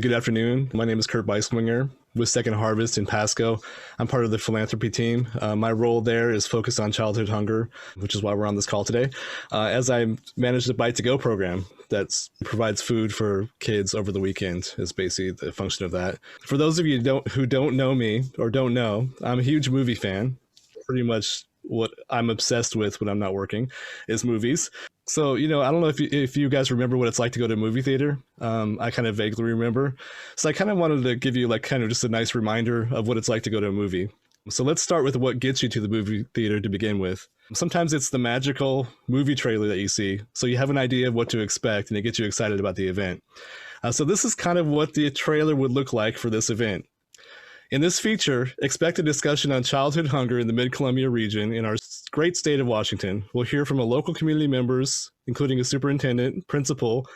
Good afternoon. My name is Kurt Beiswinger with Second Harvest in Pasco. I'm part of the philanthropy team. My role there is focused on childhood hunger, which is why we're on this call today, as I manage the Bite to Go program that provides food for kids over the weekend is basically the function of that. For those of you who don't know me or don't know, I'm a huge movie fan. Pretty much what I'm obsessed with when I'm not working is movies. So, I don't know if you guys remember what it's like to go to a movie theater. I kind of vaguely remember. So I kind of wanted to give you kind of just a nice reminder of what it's like to go to a movie. So let's start with what gets you to the movie theater to begin with. Sometimes it's the magical movie trailer that you see. So you have an idea of what to expect and it gets you excited about the event. So this is kind of what the trailer would look like for this event. In this feature, expect a discussion on childhood hunger in the Mid-Columbia region in our great state of Washington. We'll hear from local community members, including a superintendent, principal,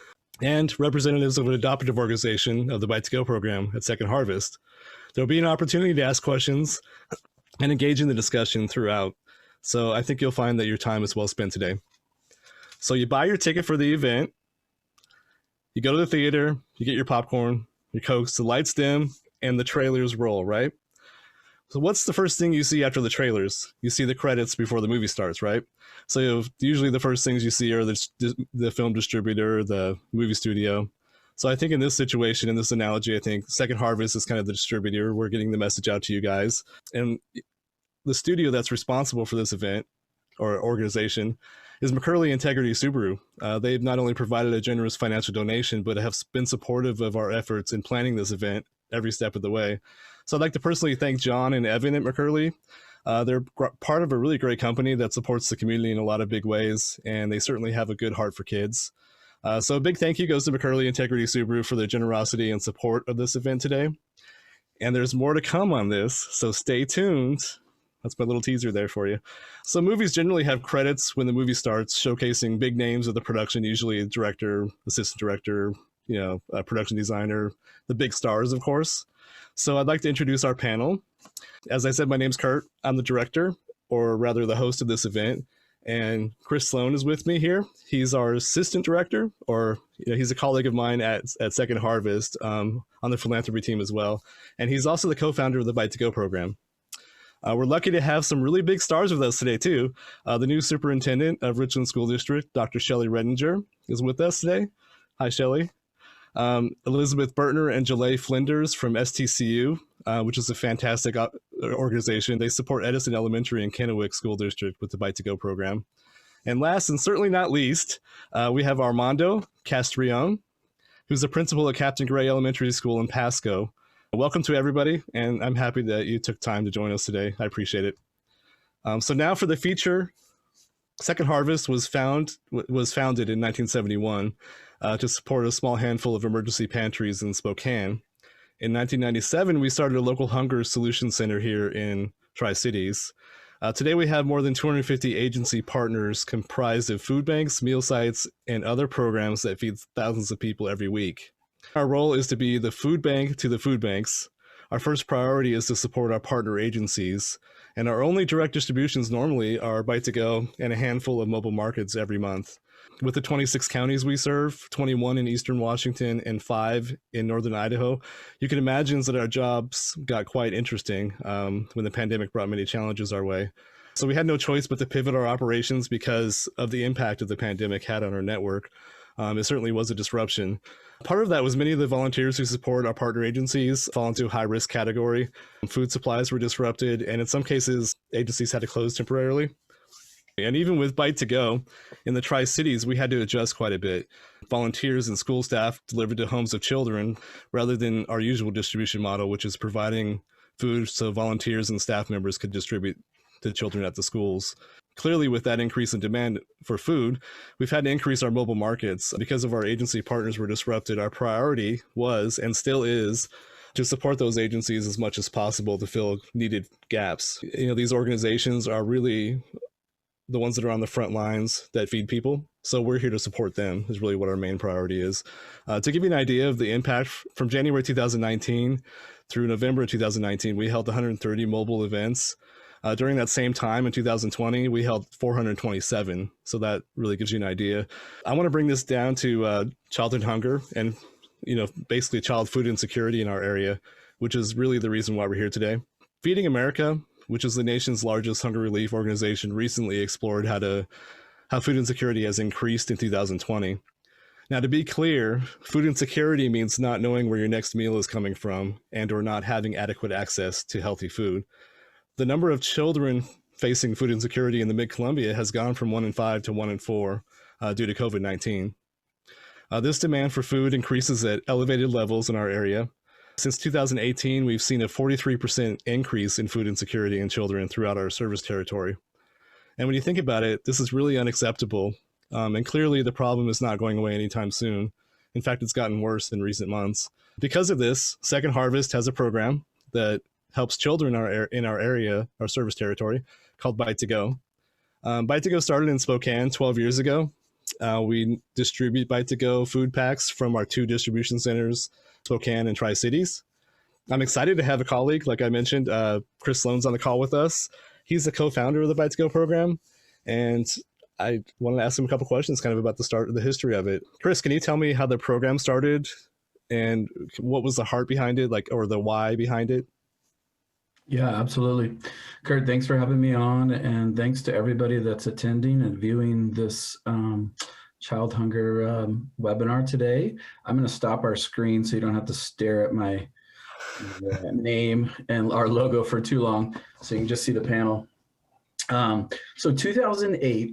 and representatives of an adoptive organization of the Bite to Go program at Second Harvest. There'll be an opportunity to ask questions and engage in the discussion throughout. So I think you'll find that your time is well spent today. So you buy your ticket for the event, you go to the theater, you get your popcorn, your Cokes, the lights dim, and the trailers roll, right? So what's the first thing you see after the trailers? You see the credits before the movie starts, right? So usually the first things you see are the film distributor, the movie studio. So I think in this situation, in this analogy, I think Second Harvest is kind of the distributor. We're getting the message out to you guys. And the studio that's responsible for this event or organization is McCurley Integrity Subaru. They've not only provided a generous financial donation, but have been supportive of our efforts in planning this event every step of the way. So I'd like to personally thank John and Evan at McCurley. They're part of a really great company that supports the community in a lot of big ways, and they certainly have a good heart for kids. So a big thank you goes to McCurley Integrity Subaru for their generosity and support of this event today. And there's more to come on this, so stay tuned. That's my little teaser there for you. So movies generally have credits when the movie starts, showcasing big names of the production, usually a director, assistant director, a production designer, the big stars, of course. So I'd like to introduce our panel. As I said, my name's Kurt. I'm the director, or rather the host of this event. And Chris Sloan is with me here. He's our assistant director, or he's a colleague of mine at Second Harvest on the philanthropy team as well. And he's also the co-founder of the Bite to Go program. We're lucky to have some really big stars with us today, too. The new superintendent of Richland School District, Dr. Shelley Redinger, is with us today. Hi, Shelley. Elizabeth Bertner and Jalay Flinders from STCU, which is a fantastic organization. They support Edison Elementary and Kennewick School District with the Bite to Go program. And last and certainly not least, we have Armando Castrione, who's the principal at Captain Gray Elementary School in Pasco. Welcome to everybody, and I'm happy that you took time to join us today. I appreciate it. So now for the feature. Second Harvest was founded in 1971 to support a small handful of emergency pantries in Spokane. In 1997, we started a local hunger solution center here in Tri-Cities. Today, we have more than 250 agency partners comprised of food banks, meal sites, and other programs that feed thousands of people every week. Our role is to be the food bank to the food banks. Our first priority is to support our partner agencies, and our only direct distributions normally are Bite to Go and a handful of mobile markets every month. With the 26 counties we serve, 21 in Eastern Washington and 5 in Northern Idaho, you can imagine that our jobs got quite interesting when the pandemic brought many challenges our way. So we had no choice but to pivot our operations because of the impact of the pandemic had on our network. It certainly was a disruption. Part of that was many of the volunteers who support our partner agencies fall into a high-risk category. Food supplies were disrupted, and in some cases, agencies had to close temporarily. And even with Bite to Go, in the Tri-Cities, we had to adjust quite a bit. Volunteers and school staff delivered to homes of children rather than our usual distribution model, which is providing food so volunteers and staff members could distribute to children at the schools. Clearly, with that increase in demand for food, we've had to increase our mobile markets. Because of our agency partners were disrupted, our priority was and still is to support those agencies as much as possible to fill needed gaps. These organizations are really the ones that are on the front lines that feed people. So we're here to support them is really what our main priority is. To give you an idea of the impact, from January 2019 through November 2019, we held 130 mobile events. During that same time in 2020, we held 427. So that really gives you an idea. I want to bring this down to childhood hunger and basically child food insecurity in our area, which is really the reason why we're here today. Feeding America, which is the nation's largest hunger relief organization, recently explored how food insecurity has increased in 2020. Now, to be clear, food insecurity means not knowing where your next meal is coming from and or not having adequate access to healthy food. The number of children facing food insecurity in the Mid-Columbia has gone from 1 in 5 to 1 in 4 due to COVID-19. This demand for food increases at elevated levels in our area. Since 2018, we've seen a 43% increase in food insecurity in children throughout our service territory. And when you think about it, this is really unacceptable. And clearly the problem is not going away anytime soon. In fact, it's gotten worse in recent months. Because of this, Second Harvest has a program that helps children in our area, our service territory, called Bite to Go. Bite to Go started in Spokane 12 years ago. We distribute Bite to Go food packs from our 2 distribution centers, Spokane and Tri-Cities. I'm excited to have a colleague, like I mentioned, Chris Sloan's on the call with us. He's the co-founder of the Bite to Go program, and I wanted to ask him a couple questions kind of about the history of it. Chris, can you tell me how the program started and what was the heart behind it, or the why behind it? Yeah, absolutely. Kurt, thanks for having me on, and thanks to everybody that's attending and viewing this child hunger webinar today. I'm going to stop our screen so you don't have to stare at my name and our logo for too long, so you can just see the panel. So 2008,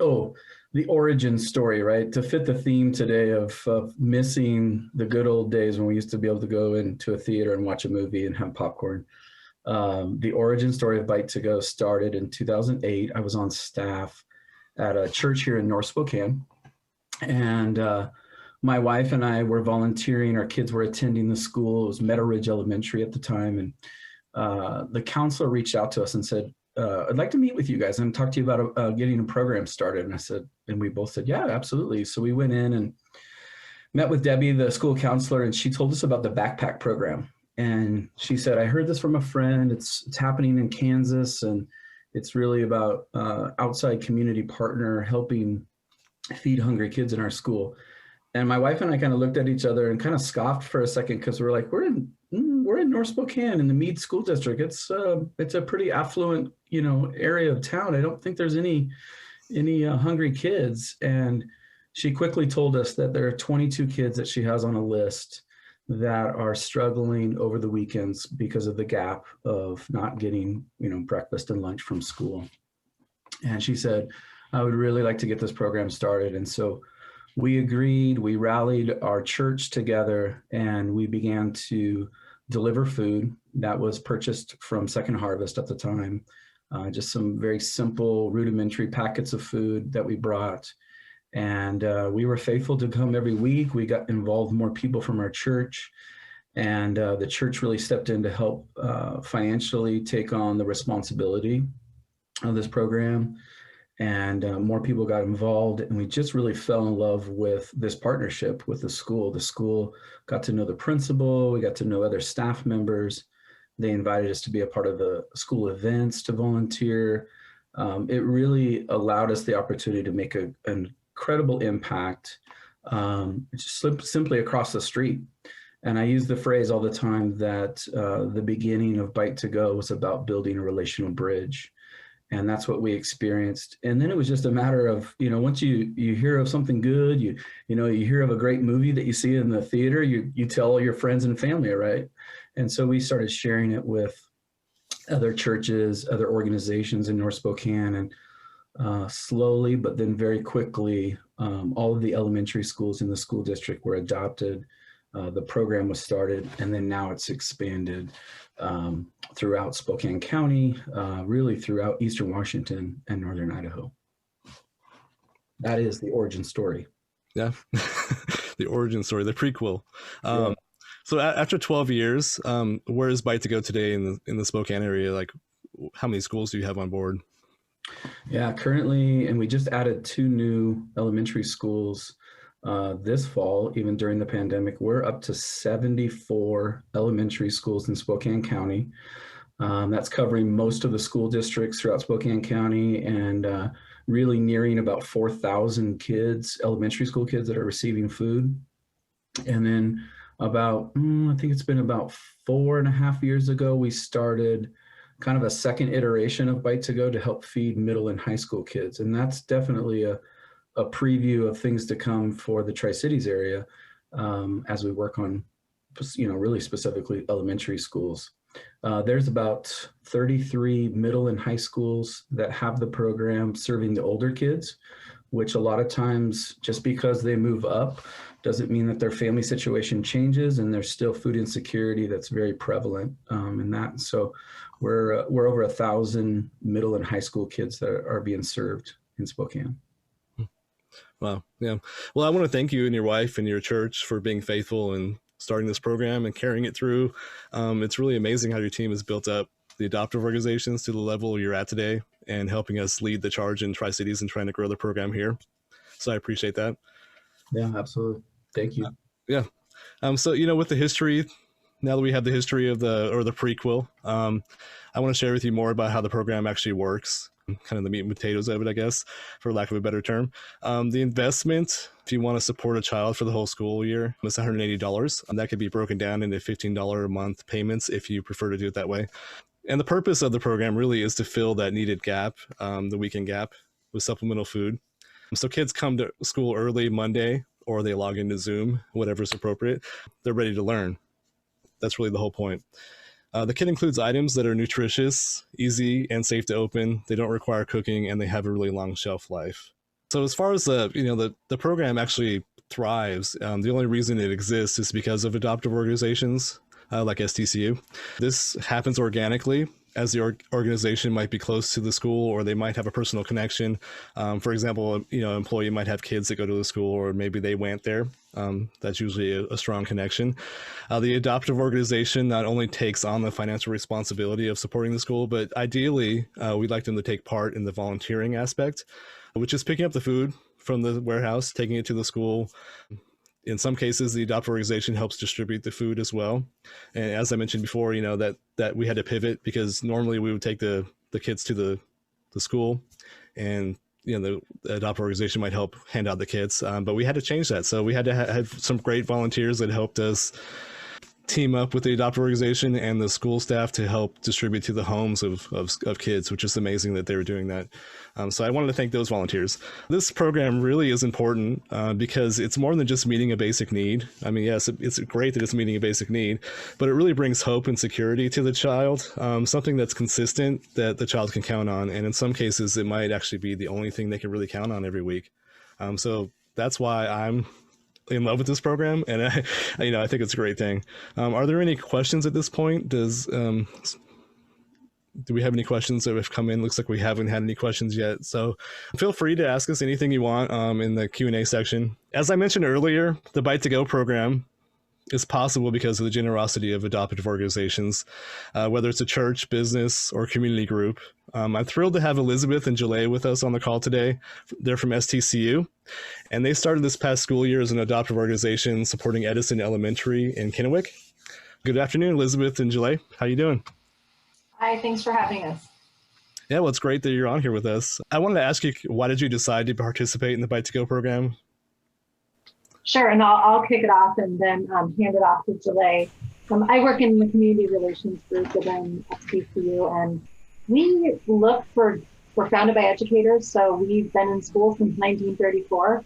the origin story, right? To fit the theme today of missing the good old days when we used to be able to go into a theater and watch a movie and have popcorn. The origin story of Bite to Go started in 2008. I was on staff at a church here in North Spokane, and my wife and I were volunteering. Our kids were attending the school. It was Meadow Ridge Elementary at the time, and the counselor reached out to us and said, I'd like to meet with you guys and talk to you about getting a program started. And we both said, yeah, absolutely. So we went in and met with Debbie, the school counselor, and she told us about the backpack program. And she said, I heard this from a friend. It's happening in Kansas, and it's really about outside community partner helping feed hungry kids in our school. And my wife and I kind of looked at each other and kind of scoffed for a second, because we're like, we're in North Spokane in the Meade School District. It's a pretty affluent, area of town. I don't think there's any hungry kids. And she quickly told us that there are 22 kids that she has on a list that are struggling over the weekends because of the gap of not getting, breakfast and lunch from school. And she said, I would really like to get this program started. And so we agreed, we rallied our church together, and we began to deliver food that was purchased from Second Harvest at the time. Just some very simple, rudimentary packets of food that we brought. And we were faithful to come every week. We got involved more people from our church, and the church really stepped in to help financially take on the responsibility of this program. And more people got involved, and we just really fell in love with this partnership with the school. The school got to know the principal. We got to know other staff members. They invited us to be a part of the school events, to volunteer. It really allowed us the opportunity to make an incredible impact just simply across the street. And I use the phrase all the time that the beginning of Bite to Go was about building a relational bridge. And that's what we experienced. And then it was just a matter of, once you hear of something good, you hear of a great movie that you see in the theater, you tell all your friends and family, right? And so we started sharing it with other churches, other organizations in North Spokane, and slowly, but then very quickly, all of the elementary schools in the school district were adopted. The program was started, and then now it's expanded throughout Spokane County, really throughout Eastern Washington and Northern Idaho. That is the origin story. Yeah, the origin story, the prequel. Yeah. So after 12 years, where is Bite to Go today in the Spokane area? Like, how many schools do you have on board? Yeah, currently, and we just added 2 new elementary schools this fall. Even during the pandemic, we're up to 74 elementary schools in Spokane County. That's covering most of the school districts throughout Spokane County, and really nearing about 4,000 kids, elementary school kids, that are receiving food. And then About, I think it's been about 4.5 years ago, we started kind of a second iteration of Bite to Go to help feed middle and high school kids. And that's definitely a preview of things to come for the Tri-Cities area as we work on, really specifically elementary schools. There's about 33 middle and high schools that have the program serving the older kids, which a lot of times, just because they move up, doesn't mean that their family situation changes, and there's still food insecurity that's very prevalent in that. So we're over 1,000 middle and high school kids that are being served in Spokane. Wow. Yeah. Well, I want to thank you and your wife and your church for being faithful and starting this program and carrying it through. It's really amazing how your team has built up the adoptive organizations to the level you're at today and helping us lead the charge in Tri-Cities and trying to grow the program here. So I appreciate that. Yeah, absolutely. Thank you. Yeah. So, with the history, now that we have the history of the prequel, I want to share with you more about how the program actually works, kind of the meat and potatoes of it, I guess, for lack of a better term. The investment, if you want to support a child for the whole school year, is $180. That could be broken down into $15 a month payments if you prefer to do it that way. And the purpose of the program really is to fill that needed gap, the weekend gap, with supplemental food. So kids come to school early Monday, or they log into Zoom, whatever's appropriate. They're ready to learn. That's really the whole point. The kit includes items that are nutritious, easy, and safe to open. They don't require cooking, and they have a really long shelf life. So as far as the program actually thrives, the only reason it exists is because of adoptive organizations like STCU. This happens organically, as the organization might be close to the school, or they might have a personal connection. For example, an employee might have kids that go to the school, or maybe they went there. That's usually a strong connection. The adoptive organization not only takes on the financial responsibility of supporting the school, but ideally, we'd like them to take part in the volunteering aspect, which is picking up the food from the warehouse, taking it to the school. In some cases, the adoptive organization helps distribute the food as well. And as I mentioned before, that we had to pivot because normally we would take the kids to the school, and the adoptive organization might help hand out the kits, but we had to change that. So we had to have some great volunteers that helped us team up with the adoptive organization and the school staff to help distribute to the homes of kids, which is amazing that they were doing that. So I wanted to thank those volunteers. This program really is important because it's more than just meeting a basic need. I mean, yes, it's great that it's meeting a basic need, but it really brings hope and security to the child, something that's consistent that the child can count on. And in some cases, it might actually be the only thing they can really count on every week. So that's why I'm in love with this program, and I think it's a great thing. Are there any questions at this point? Do we have any questions that have come in? Looks like we haven't had any questions yet. So feel free to ask us anything you want in the Q&A section. As I mentioned earlier, the Bite to Go program is possible because of the generosity of adoptive organizations, whether it's a church, business, or community group. I'm thrilled to have Elizabeth and Jalea with us on the call today. They're from STCU, and they started this past school year as an adoptive organization supporting Edison Elementary in Kennewick. Good afternoon, Elizabeth and Jalea. How you doing? Hi, thanks for having us. Yeah, well, it's great that you're on here with us. I wanted to ask you, why did you decide to participate in the Bite to Go program? Sure, and I'll kick it off and then hand it off to Jalea. I work in the community relations group within SPCU, and we're founded by educators, so we've been in school since 1934.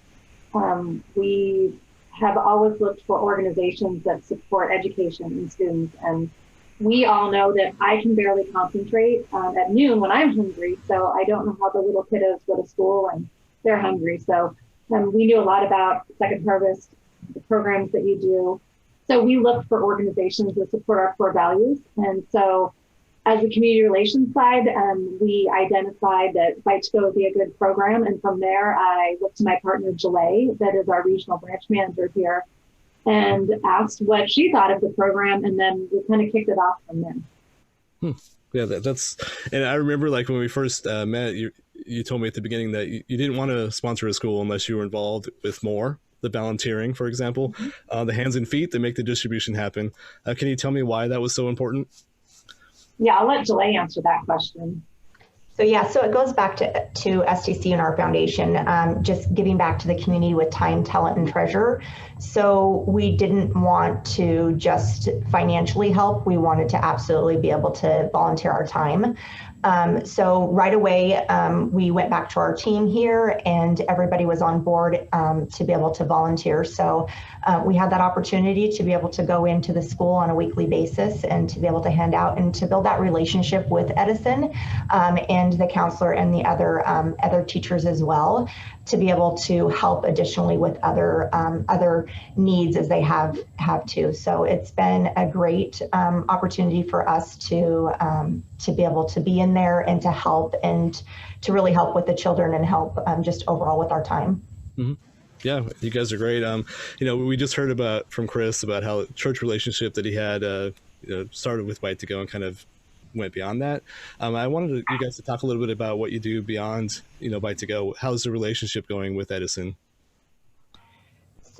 We have always looked for organizations that support education and students, and we all know that I can barely concentrate at noon when I'm hungry, so I don't know how the little kiddos go to school and they're hungry. So we knew a lot about Second Harvest, the programs that you do. So we look for organizations that support our core values. And so as a community relations side, we identified that Bite to Go would be a good program. And from there, I looked to my partner, Jalea, that is our regional branch manager here, and asked what she thought of the program. And then we kind of kicked it off from there. Yeah, that's, and I remember like when we first met, you told me at the beginning that you didn't want to sponsor a school unless you were involved with more, the volunteering, for example, the hands and feet that make the distribution happen. Can you tell me why that was so important? Yeah, I'll let Jalea answer that question. So yeah, so it goes back to STC and our foundation, just giving back to the community with time, talent, and treasure. So we didn't want to just financially help. We wanted to absolutely be able to volunteer our time. So right away, we went back to our team here and everybody was on board to be able to volunteer. So we had that opportunity to be able to go into the school on a weekly basis and to be able to hand out and to build that relationship with Edison and the counselor and the other teachers as well, to be able to help additionally with other needs as they have too. So it's been a great opportunity for us to be able to be in there and to help and to really help with the children and help just overall with our time. Mm-hmm. Yeah, you guys are great. We just heard from Chris about how church relationship that he had started with Bite to Go and kind of went beyond that. I wanted you guys to talk a little bit about what you do beyond Bite to Go. How's the relationship going with Edison?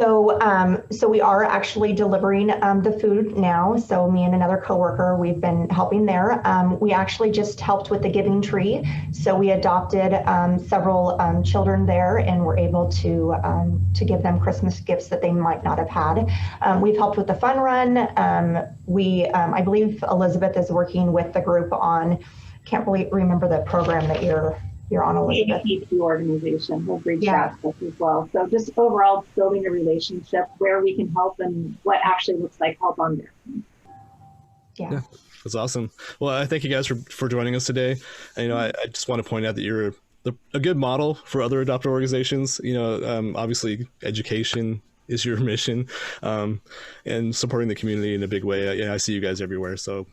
So we are actually delivering the food now. So me and another coworker, we've been helping there. We actually just helped with the Giving Tree. So we adopted several children there, and were able to give them Christmas gifts that they might not have had. We've helped with the fun run. I believe Elizabeth is working with the group on. Can't really remember the program that you're on, Elizabeth. The organization has reached out to us as well. So just overall building a relationship where we can help and what actually looks like help on there. Yeah. That's awesome. Well, I thank you guys for joining us today. And, I just want to point out that you're a good model for other adoptive organizations. Obviously education is your mission, and supporting the community in a big way. I see you guys everywhere, so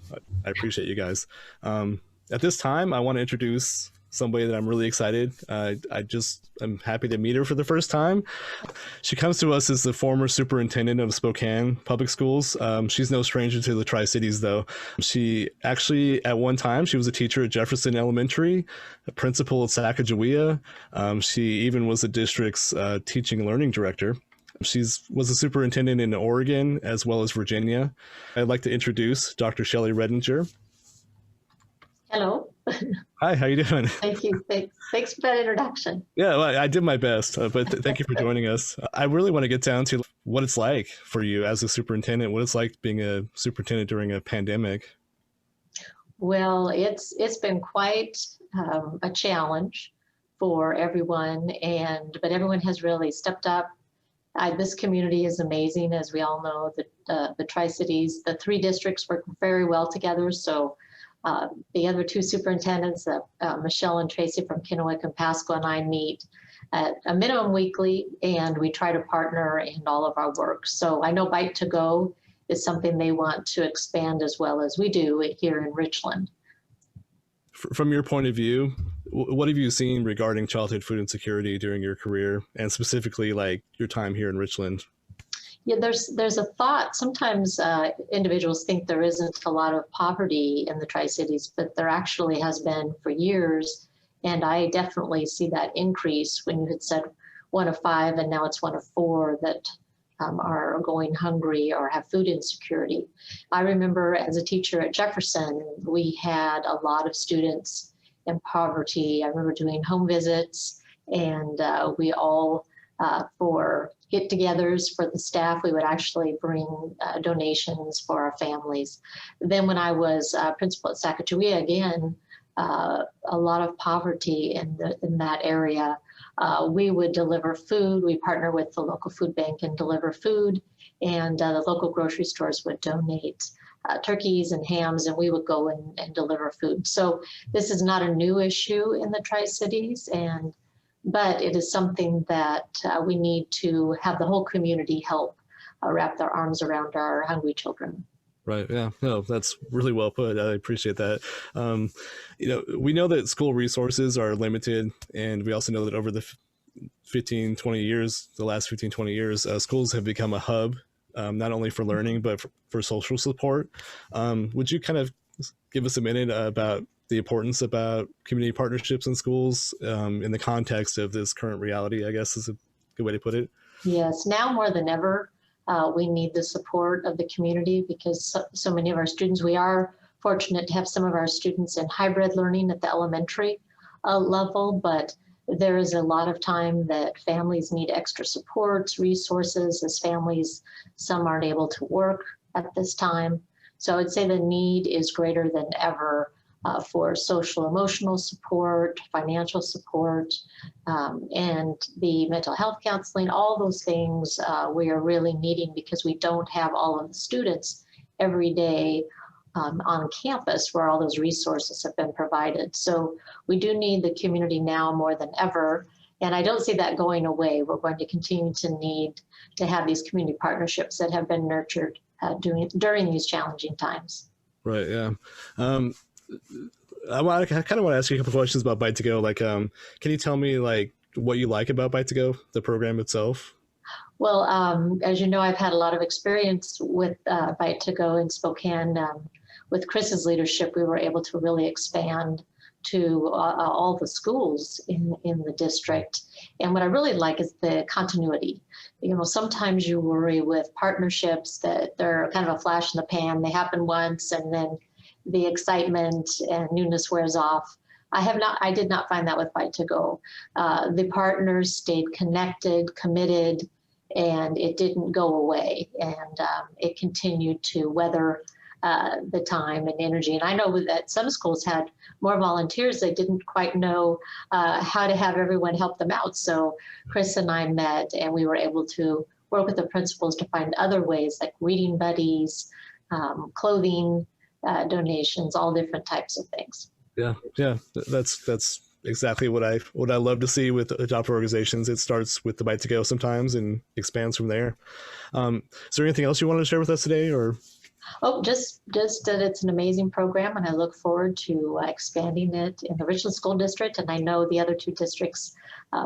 I appreciate you guys. At this time, I want to introduce somebody that I'm really excited. I'm happy to meet her for the first time. She comes to us as the former superintendent of Spokane Public Schools. She's no stranger to the Tri-Cities, though. She actually, at one time, she was a teacher at Jefferson Elementary, a principal at Sacagawea. She even was the district's teaching and learning director. She was a superintendent in Oregon as well as Virginia. I'd like to introduce Dr. Shelley Redinger. Hello. Hi, how you doing? Thank you. Thanks for that introduction. Yeah, well, I did my best, but thank you for joining us. I really want to get down to what it's like for you as a superintendent, what it's like being a superintendent during a pandemic. Well, it's been quite a challenge for everyone, but everyone has really stepped up. This community is amazing, as we all know. The Tri-Cities, the 3 districts work very well together. So the other 2 superintendents, Michelle and Tracy from Kennewick and Pasco, and I meet at a minimum weekly, and we try to partner in all of our work. So I know Bite to Go is something they want to expand as well as we do here in Richland. From your point of view, what have you seen regarding childhood food insecurity during your career, and specifically like your time here in Richland? Yeah, there's a thought. Sometimes individuals think there isn't a lot of poverty in the Tri-Cities, but there actually has been for years. And I definitely see that increase when you had said 1 of 5, and now it's 1 of 4 that are going hungry or have food insecurity. I remember as a teacher at Jefferson, we had a lot of students in poverty. I remember doing home visits, and we all, for get-togethers for the staff, we would actually bring donations for our families. Then when I was principal at Sacagawea, again, a lot of poverty in that area. We would deliver food. We partner with the local food bank and deliver food, and the local grocery stores would donate turkeys and hams, and we would go and deliver food. So this is not a new issue in the Tri-Cities, but it is something that we need to have the whole community help wrap their arms around our hungry children. Right. Yeah. No, that's really well put. I appreciate that. We know that school resources are limited, and we also know that over the last 15, 20 years, schools have become a hub, not only for learning, but for social support. Would you kind of give us a minute about the importance about community partnerships in schools in the context of this current reality, I guess is a good way to put it? Yes, now more than ever, we need the support of the community, because so many of our students, we are fortunate to have some of our students in hybrid learning at the elementary. level, but there is a lot of time that families need extra supports, resources, as families, some aren't able to work at this time. So I would say the need is greater than ever for social emotional support, financial support, and the mental health counseling, all those things we are really needing because we don't have all of the students every day on campus where all those resources have been provided. So we do need the community now more than ever. And I don't see that going away. We're going to continue to need to have these community partnerships that have been nurtured during these challenging times. Right. Yeah. I kind of want to ask you a couple questions about Bite to Go. Like, can you tell me like what you like about Bite to Go, the program itself? Well, as you know, I've had a lot of experience with Bite to Go in Spokane. With Chris's leadership, we were able to really expand to all the schools in the district. And what I really like is the continuity. You know, sometimes you worry with partnerships that they're kind of a flash in the pan. They happen once and then the excitement and newness wears off. I did not find that with Bite to Go. The partners stayed connected, committed, and it didn't go away. And it continued to weather the time and energy. And I know that some schools had more volunteers. They didn't quite know how to have everyone help them out. So Chris and I met and we were able to work with the principals to find other ways like reading buddies, clothing donations, all different types of things. Yeah. That's exactly what I love to see with adoptive organizations. It starts with the Bite to Go sometimes and expands from there. Is there anything else you wanted to share with us today, or? Oh, just that it's an amazing program, and I look forward to expanding it in the Richland School District, and I know the other two districts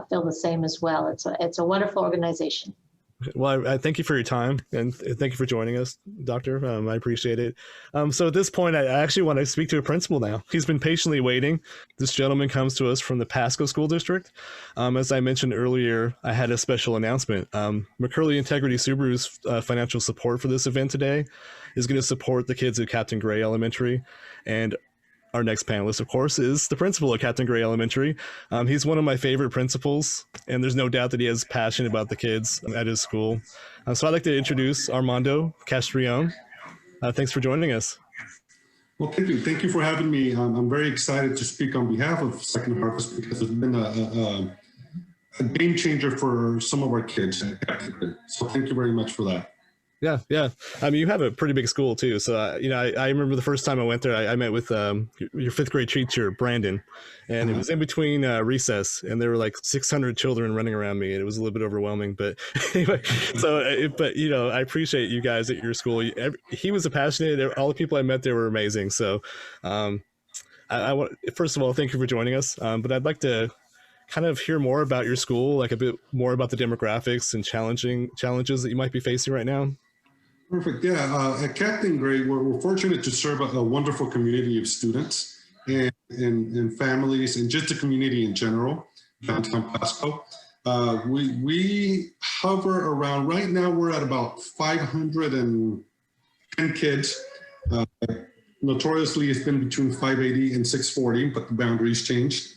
feel the same as well. It's a wonderful organization. Well, I thank you for your time, and thank you for joining us, Doctor. I appreciate it. So at this point, I actually want to speak to a principal now. He's been patiently waiting. This gentleman comes to us from the Pasco School District. As I mentioned earlier, I had a special announcement. McCurley Integrity Subaru's financial support for this event today is going to support the kids at Captain Gray Elementary. And our next panelist, of course, is the principal at Captain Gray Elementary. He's one of my favorite principals, and there's no doubt that he has passion about the kids at his school. So I'd like to introduce Armando Castrione. Thanks for joining us. Well, thank you. Thank you for having me. I'm very excited to speak on behalf of Second Harvest because it's been a game changer for some of our kids at Captain Gray. So thank you very much for that. Yeah. I mean, you have a pretty big school too. So, I remember the first time I went there, I met with your fifth grade teacher, Brandon, and it was in between recess, and there were like 600 children running around me, and it was a little bit overwhelming. But anyway, I appreciate you guys at your school. He was a passionate. All the people I met there were amazing. So, I want, first of all, thank you for joining us. But I'd like to kind of hear more about your school, like a bit more about the demographics and challenges that you might be facing right now. Perfect. Yeah. At Captain Gray, we're fortunate to serve a wonderful community of students and families and just the community in general, downtown Pasco. We hover around, right now we're at about 510 kids. Notoriously, it's been between 580 and 640, but the boundaries changed.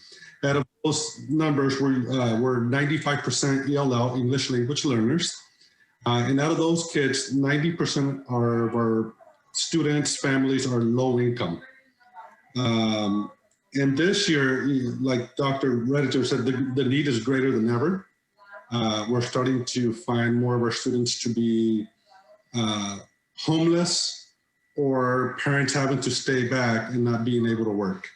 Out of those numbers, we're 95% ELL, English language learners. And out of those kids, 90% of our students, families are low income. And this year, like Dr. Redditor said, the need is greater than ever. We're starting to find more of our students to be homeless or parents having to stay back and not being able to work.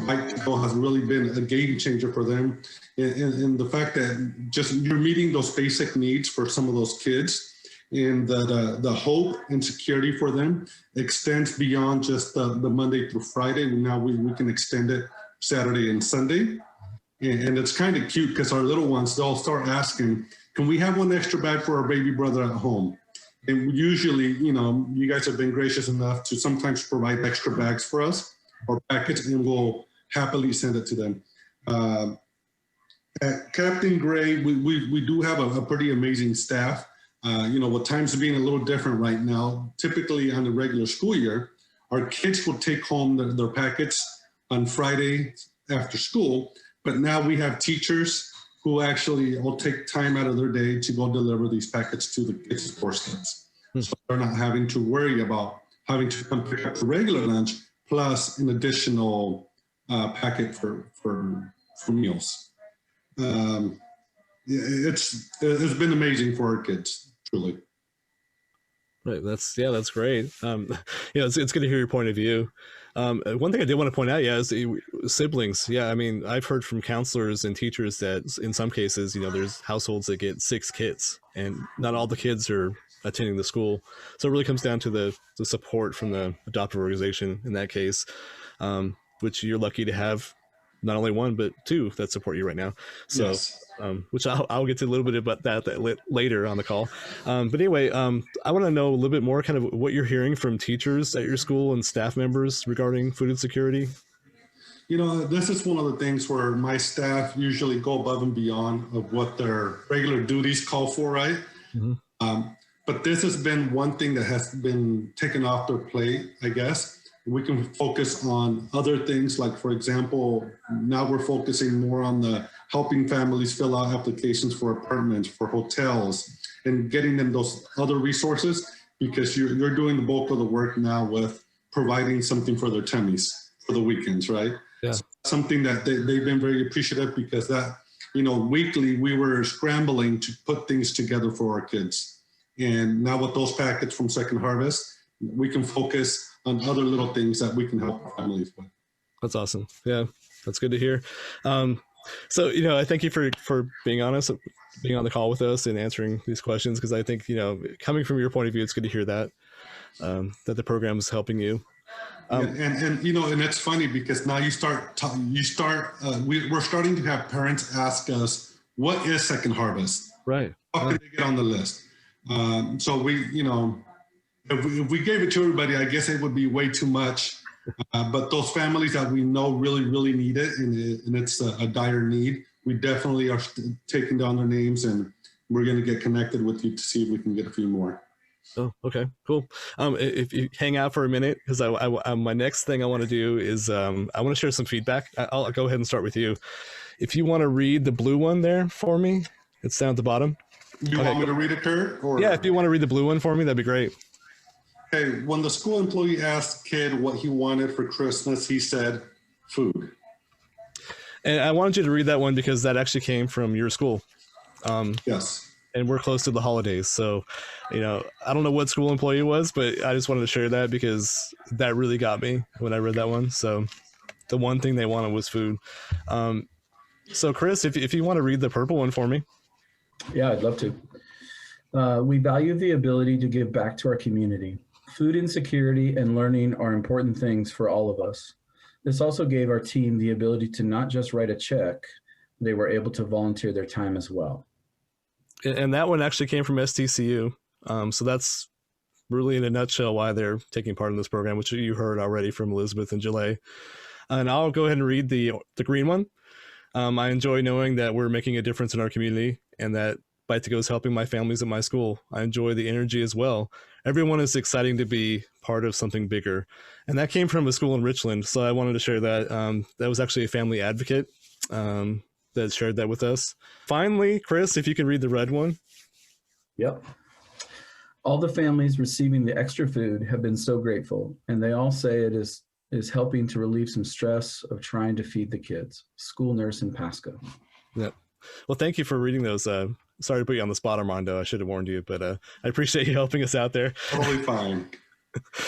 Bite to Go has really been a game changer for them in the fact that just you're meeting those basic needs for some of those kids, and the hope and security for them extends beyond just the Monday through Friday. Now we can extend it Saturday and Sunday. And it's kind of cute because our little ones, they'll start asking, can we have one extra bag for our baby brother at home? And usually, you guys have been gracious enough to sometimes provide extra bags for us or packets, and we'll happily send it to them. At Captain Gray, we do have a pretty amazing staff. With times being a little different right now, typically on the regular school year, our kids will take home their packets on Friday after school, but now we have teachers who actually will take time out of their day to go deliver these packets to the kids' doorsteps. So they're not having to worry about having to come pick up the regular lunch plus an additional packet for meals. It's been amazing for our kids, truly. Right. That's great. It's good to hear your point of view. One thing I did want to point out, is siblings. Yeah, I mean, I've heard from counselors and teachers that in some cases, there's households that get 6 kids, and not all the kids are attending the school. So it really comes down to the support from the adoptive organization in that case, which you're lucky to have not only 1, but 2 that support you right now. So, yes. Which I'll get to a little bit about that later on the call. But anyway, I want to know a little bit more kind of what you're hearing from teachers at your school and staff members regarding food insecurity. This is one of the things where my staff usually go above and beyond of what their regular duties call for, right? Mm-hmm. But this has been one thing that has been taken off their plate, I guess. We can focus on other things, like, for example, now we're focusing more on the helping families fill out applications for apartments, for hotels, and getting them those other resources, because you're doing the bulk of the work now with providing something for their tummies for the weekends, right? Yeah. So something that they've been very appreciative, because that, weekly we were scrambling to put things together for our kids. And now with those packets from Second Harvest, we can focus on other little things that we can help our families with. That's awesome. Yeah, that's good to hear. So, I thank you for being honest, being on the call with us and answering these questions, because I think, coming from your point of view, it's good to hear that the program is helping you. And it's funny, because now we're starting to have parents ask us, what is Second Harvest? Right. How can they get on the list? So we, if we gave it to everybody, I guess it would be way too much. But those families that we know really, really need it, and it's a dire need, we definitely are taking down their names, and we're going to get connected with you to see if we can get a few more. Oh, okay, cool. If you hang out for a minute, because my next thing I want to do is I want to share some feedback. I'll go ahead and start with you. If you want to read the blue one there for me, it's down at the bottom. You want me to read it, Kurt? Or? Yeah, if you want to read the blue one for me, that'd be great. Okay, when the school employee asked kid what he wanted for Christmas, he said, food. And I wanted you to read that one because that actually came from your school. Yes. And we're close to the holidays. So, I don't know what school employee it was, but I just wanted to share that because that really got me when I read that one. So the one thing they wanted was food. So Chris, if you want to read the purple one for me. Yeah, I'd love to. We value the ability to give back to our community. Food insecurity and learning are important things for all of us. This also gave our team the ability to not just write a check, they were able to volunteer their time as well. And that one actually came from STCU. So that's really in a nutshell why they're taking part in this program, which you heard already from Elizabeth and Jaleigh. And I'll go ahead and read the green one. I enjoy knowing that we're making a difference in our community and that Bite to Go is helping my families at my school. I enjoy the energy as well. Everyone is exciting to be part of something bigger. And that came from a school in Richland. So I wanted to share that. That was actually a family advocate that shared that with us. Finally, Chris, if you can read the red one. Yep. All the families receiving the extra food have been so grateful, and they all say it is helping to relieve some stress of trying to feed the kids. School nurse in Pasco. Yep. Well, thank you for reading those. Sorry to put you on the spot, Armando. I should have warned you, but I appreciate you helping us out there. Totally fine.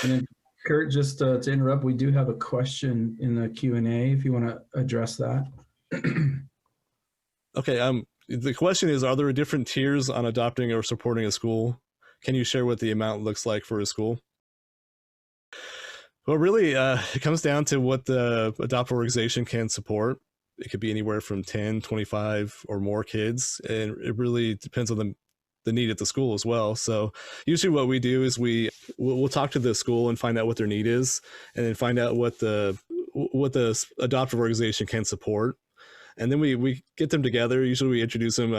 And then, Kurt, just to interrupt, we do have a question in the Q&A if you want to address that. Okay. The question is, are there different tiers on adopting or supporting a school? Can you share what the amount looks like for a school? Well, really, it comes down to what the adoptive organization can support. It could be anywhere from 10, 25 or more kids. And it really depends on the need at the school as well. So usually what we do is we'll talk to the school and find out what their need is, and then find out what the adoptive organization can support. And then we get them together. Usually we introduce them.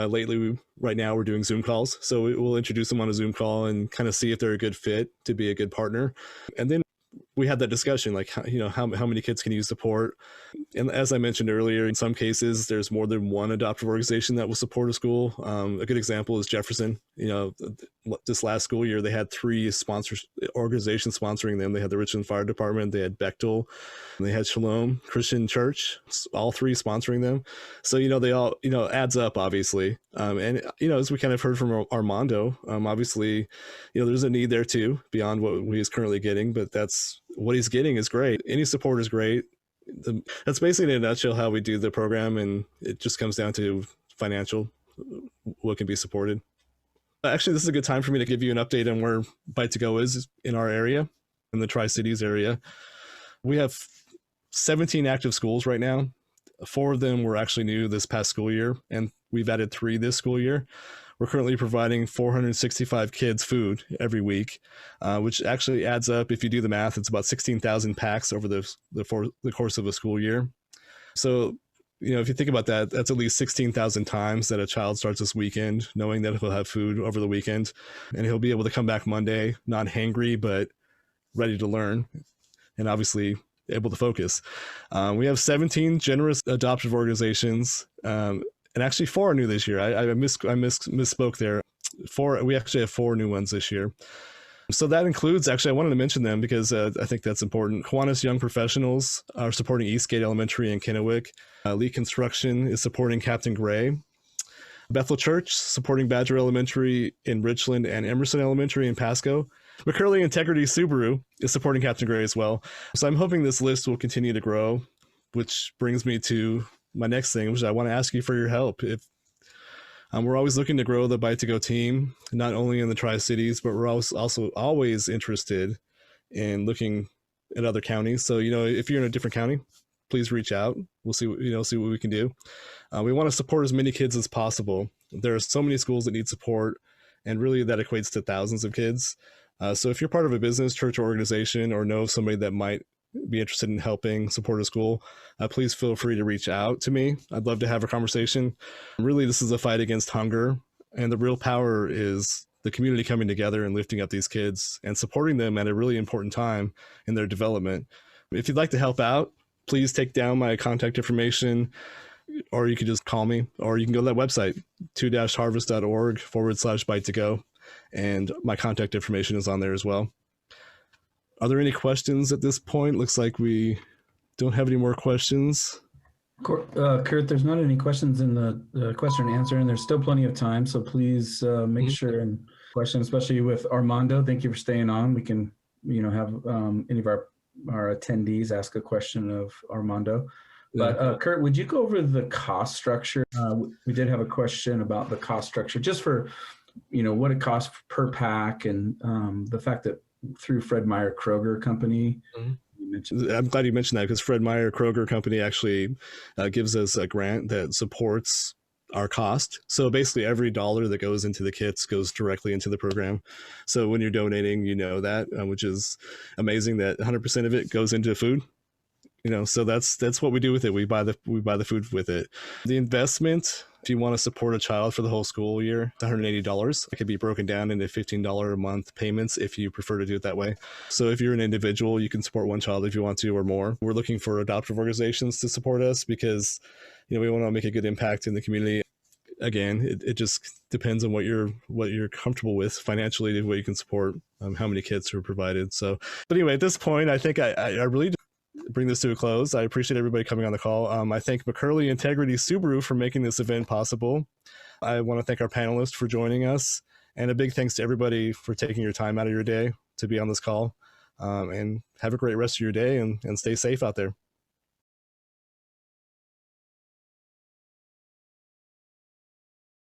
Right now we're doing Zoom calls. So we'll introduce them on a Zoom call and kind of see if they're a good fit to be a good partner. And then we had that discussion, like, how many kids can you support? And as I mentioned earlier, in some cases, there's more than one adoptive organization that will support a school. A good example is Jefferson. This last school year, they had 3 organizations sponsoring them. They had the Richmond Fire Department, they had Bechtel, and they had Shalom Christian Church, all 3 sponsoring them. So, they all, adds up, obviously. And, as we kind of heard from Armando, obviously, there's a need there too, beyond what he's currently getting, but that's what he's getting is great. Any support is great. That's basically in a nutshell how we do the program, and it just comes down to financial, what can be supported. Actually, this is a good time for me to give you an update on where Bite2Go is in our area, in the Tri-Cities area. We have 17 active schools right now. 4 of them were actually new this past school year, and we've added 3 this school year. We're currently providing 465 kids food every week, which actually adds up. If you do the math, it's about 16,000 packs over the course of a school year. So, if you think about that, that's at least 16,000 times that a child starts this weekend, knowing that he'll have food over the weekend, and he'll be able to come back Monday, not hangry, but ready to learn, and obviously able to focus. We have 17 generous adoptive organizations, and actually 4 are new this year. I misspoke there. 4. We actually have 4 new ones this year. So that includes, actually, I wanted to mention them because I think that's important. Kiwanis Young Professionals are supporting Eastgate Elementary in Kennewick. Lee Construction is supporting Captain Gray. Bethel Church supporting Badger Elementary in Richland and Emerson Elementary in Pasco. McCurley Integrity Subaru is supporting Captain Gray as well. So I'm hoping this list will continue to grow, which brings me to my next thing, which I want to ask you for your help. If we're always looking to grow the Bite2Go team, not only in the Tri-Cities, but we're also always interested in looking at other counties. So, if you're in a different county, please reach out. We'll see what we can do. We want to support as many kids as possible. There are so many schools that need support, and really that equates to thousands of kids. So if you're part of a business, church, or organization, or know somebody that might be interested in helping support a school, please feel free to reach out to me. I'd love to have a conversation. Really, this is a fight against hunger, and the real power is the community coming together and lifting up these kids and supporting them at a really important time in their development. If you'd like to help out, please take down my contact information, or you can just call me, or you can go to that website, 2-harvest.org/Bite2Go, and my contact information is on there as well. Are there any questions at this point? Looks like we don't have any more questions. Kurt, there's not any questions in the question and answer, and there's still plenty of time. So please make sure and question, especially with Armando. Thank you for staying on. We can, have any of our attendees ask a question of Armando. But Kurt, would you go over the cost structure? We did have a question about the cost structure, just for, what it costs per pack, and the fact that through Fred Meyer Kroger Company. I'm glad you mentioned that, because Fred Meyer Kroger Company actually gives us a grant that supports our cost. So basically every dollar that goes into the kits goes directly into the program. So when you're donating, that, which is amazing that 100% of it goes into food. So that's what we do with it. We buy the food with it. The investment, if you want to support a child for the whole school year, it's $180. It could be broken down into $15 a month payments if you prefer to do it that way. So if you're an individual, you can support one child if you want to, or more. We're looking for adoptive organizations to support us because, we want to make a good impact in the community. Again, it just depends on what you're comfortable with financially, what you can support, how many kits are provided. So, but anyway, at this point, I think I really bring this to a close. I appreciate everybody coming on the call. I thank McCurley Integrity Subaru for making this event possible. I want to thank our panelists for joining us, and a big thanks to everybody for taking your time out of your day to be on this call. And have a great rest of your day, and stay safe out there.